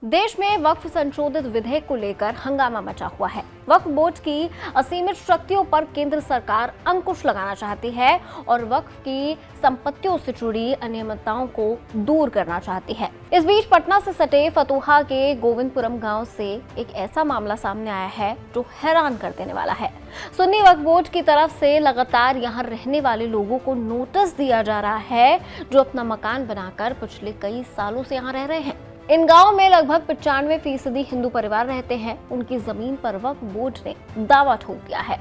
देश में वक्फ संशोधित विधेयक को लेकर हंगामा मचा हुआ है। वक्फ बोर्ड की असीमित शक्तियों पर केंद्र सरकार अंकुश लगाना चाहती है और वक्फ की संपत्तियों से जुड़ी अनियमितताओं को दूर करना चाहती है। इस बीच पटना से सटे फतुहा के गोविंदपुरम गांव से एक ऐसा मामला सामने आया है जो हैरान कर देने वाला है। सुन्नी वक्फ बोर्ड की तरफ से लगातार यहां रहने वाले लोगों को नोटिस दिया जा रहा है जो अपना मकान बनाकर पिछले कई सालों से यहां रह रहे हैं। इन गांव में लगभग 95% हिंदू परिवार रहते हैं। उनकी जमीन पर वक्फ बोर्ड ने दावा ठोक दिया है।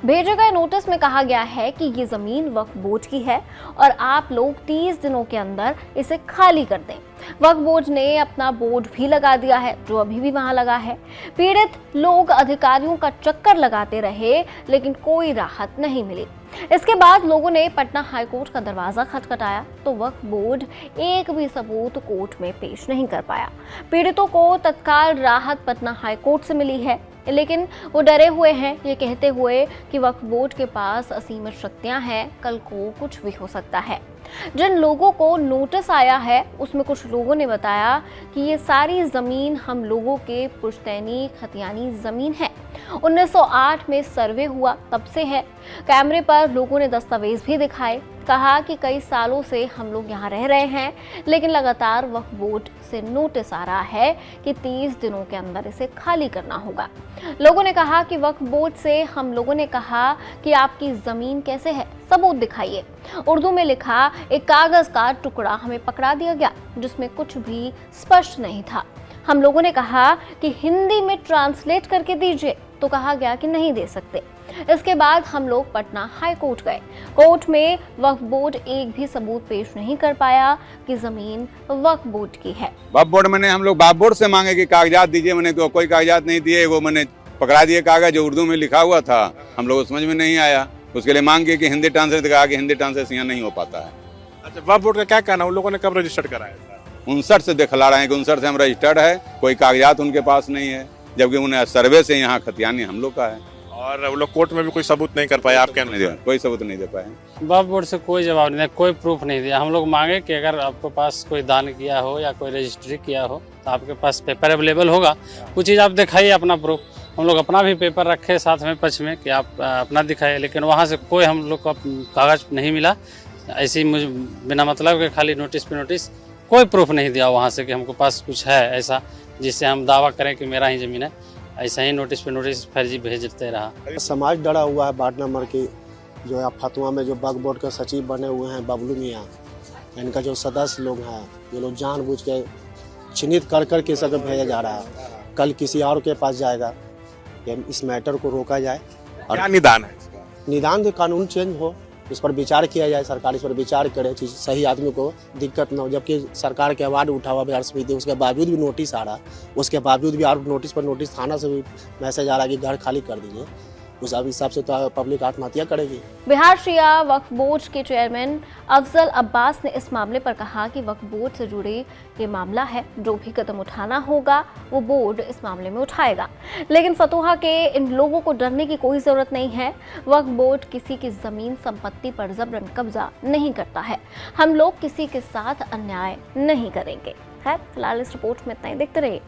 भेजे गए नोटिस में कहा गया है कि ये जमीन वक्फ बोर्ड की है और आप लोग 30 दिनों के अंदर इसे खाली कर दें। वक्फ बोर्ड ने अपना बोर्ड भी लगा दिया है जो अभी भी वहां लगा है। पीड़ित लोग अधिकारियों का चक्कर लगाते रहे लेकिन कोई राहत नहीं मिली। इसके बाद लोगों ने पटना हाईकोर्ट का दरवाजा खटखटाया तो वक्फ बोर्ड एक भी सबूत कोर्ट में पेश नहीं कर पाया। पीड़ितों को तत्काल राहत पटना हाईकोर्ट से मिली है लेकिन वो डरे हुए हैं, ये कहते हुए कि वक्फ बोर्ड के पास असीमित शक्तियां हैं, कल को कुछ भी हो सकता है। जिन लोगों को नोटिस आया है उसमें कुछ लोगों ने बताया कि ये सारी जमीन हम लोगों के पुश्तैनी खतियानी जमीन है। 1908 में सर्वे हुआ तब से है। कैमरे पर लोगों ने दस्तावेज भी दिखाए। कहा कि कई सालों से हम लोग यहाँ रह रहे हैं लेकिन लगातार वक्फ बोर्ड से नोटिस आ रहा है कि 30 दिनों के अंदर इसे खाली करना होगा। लोगों ने कहा कि वक्फ बोर्ड से हम लोगों ने कहा कि आपकी जमीन कैसे है, सबूत दिखाइए। उर्दू में लिखा एक कागज का टुकड़ा हमें पकड़ा दिया गया जिसमें कुछ भी स्पष्ट नहीं था। हम लोगों ने कहा कि हिंदी में ट्रांसलेट करके दीजिए तो कहा गया कि नहीं दे सकते। इसके बाद हम लोग पटना हाई कोर्ट गए। कोर्ट में वक्फ बोर्ड एक भी सबूत पेश नहीं कर पाया कि जमीन वक्फ बोर्ड की है। वक्फ बोर्ड मैंने हम लोग वक्फ बोर्ड से मांगे कि कागजात दीजिए, मैंने तो कोई कागजात नहीं दिए। वो मैंने पकड़ा दिए कागज जो उर्दू में लिखा हुआ था, हम लोग समझ में नहीं आया। उसके लिए मांग की कि हिंदी ट्रांसलेट, कहा कि हिंदी ट्रांसलेशन यहाँ नहीं हो पाता है। अच्छा, वक्फ बोर्ड का क्या कहना, उन लोगों ने कब रजिस्टर्ड कराया था? 59 से दिखला रहे हैं कि 59 से हम रजिस्टर्ड है, कोई कागजात उनके पास नहीं है, जबकि उन्हें सर्वे से यहाँ खतियानी हम लोग का है। और वो लोग कोर्ट में भी कोई सबूत नहीं कर पाए, आप क्या नहीं दिया? कोई सबूत नहीं दे पाए। वक्फ बोर्ड से कोई जवाब नहीं दिया, कोई प्रूफ नहीं दिया। हम लोग मांगे कि अगर आपके पास कोई दान किया हो या कोई रजिस्ट्री किया हो तो आपके पास पेपर अवेलेबल होगा, कुछ चीज़ आप दिखाइए अपना प्रूफ। हम लोग अपना भी पेपर रखे साथ में पक्ष में कि आप अपना दिखाइए, लेकिन वहाँ से कोई हम लोग को कागज नहीं मिला। ऐसे ही मुझे बिना मतलब के खाली नोटिस पे नोटिस, कोई प्रूफ नहीं दिया वहाँ से कि हमको पास कुछ है ऐसा जिससे हम दावा करें कि मेरा ही ज़मीन है। ऐसा ही नोटिस पे नोटिस फर्जी भेजते रहा। समाज डरा हुआ है। वार्ड नंबर की जो है फतुहा में जो वक्फ बोर्ड के सचिव बने हुए हैं बबलू मियाँ, इनका जो सदस्य लोग हैं ये लोग जानबूझ के चिन्हित कर कर के सब भेजा जा रहा है। कल किसी और के पास जाएगा, इस मैटर को रोका जाए और क्या निदान है? निदान जो कानून चेंज हो, इस पर विचार किया जाए, सरकार इस पर विचार करे, चीज सही आदमी को दिक्कत न हो। जबकि सरकार के अवार्ड उठा हुआ बिहार समिति, उसके बावजूद भी नोटिस आ रहा, उसके बावजूद भी और नोटिस पर नोटिस, थाना से भी मैसेज आ रहा है कि घर खाली कर दीजिए। उस हिसाब से तो पब्लिक आत्महत्या करेगी। बिहार शिया वक्फ बोर्ड के चेयरमैन अफजल अब्बास ने इस मामले पर कहा कि वक्फ बोर्ड से जुड़े ये मामला है, जो भी कदम उठाना होगा वो बोर्ड इस मामले में उठाएगा। लेकिन फतुहा के इन लोगों को डरने की कोई जरूरत नहीं है। वक्फ बोर्ड किसी की जमीन संपत्ति पर जबरन कब्जा नहीं करता है। हम लोग किसी के साथ अन्याय नहीं करेंगे। खैर, फिलहाल इस रिपोर्ट में इतना ही। देखते रहिए।